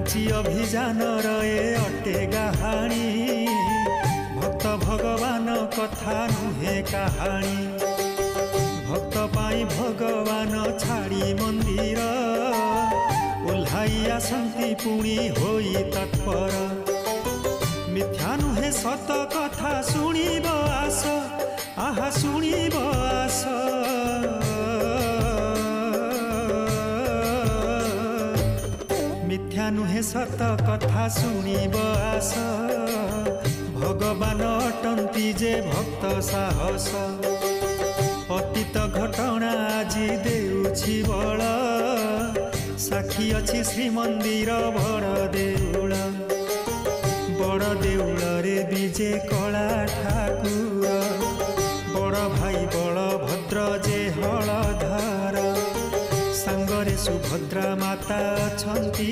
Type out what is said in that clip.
कांची अभियान रे अटे गाहाणी भक्त भगवान कथा नुहे कहानी भक्त पाई भगवान छाड़ी मंदिर ओह्लाई आसंती पुणी होई तत्पर मिथ्या नुहे सत कथा शुणिब आस आहा शुणिब आस मिथ्या नुहे सत कथा शुणिब आस भगवान अटंती जे भक्त साहस अतीत घटना आजी देउछि बळ साक्षी अच्छी श्रीमंदिर बड़ देउल रे विजे कला ठाकुर बड़ भाई बलभद्र जे हलधर सांगरे सुभद्रा माता अछंती।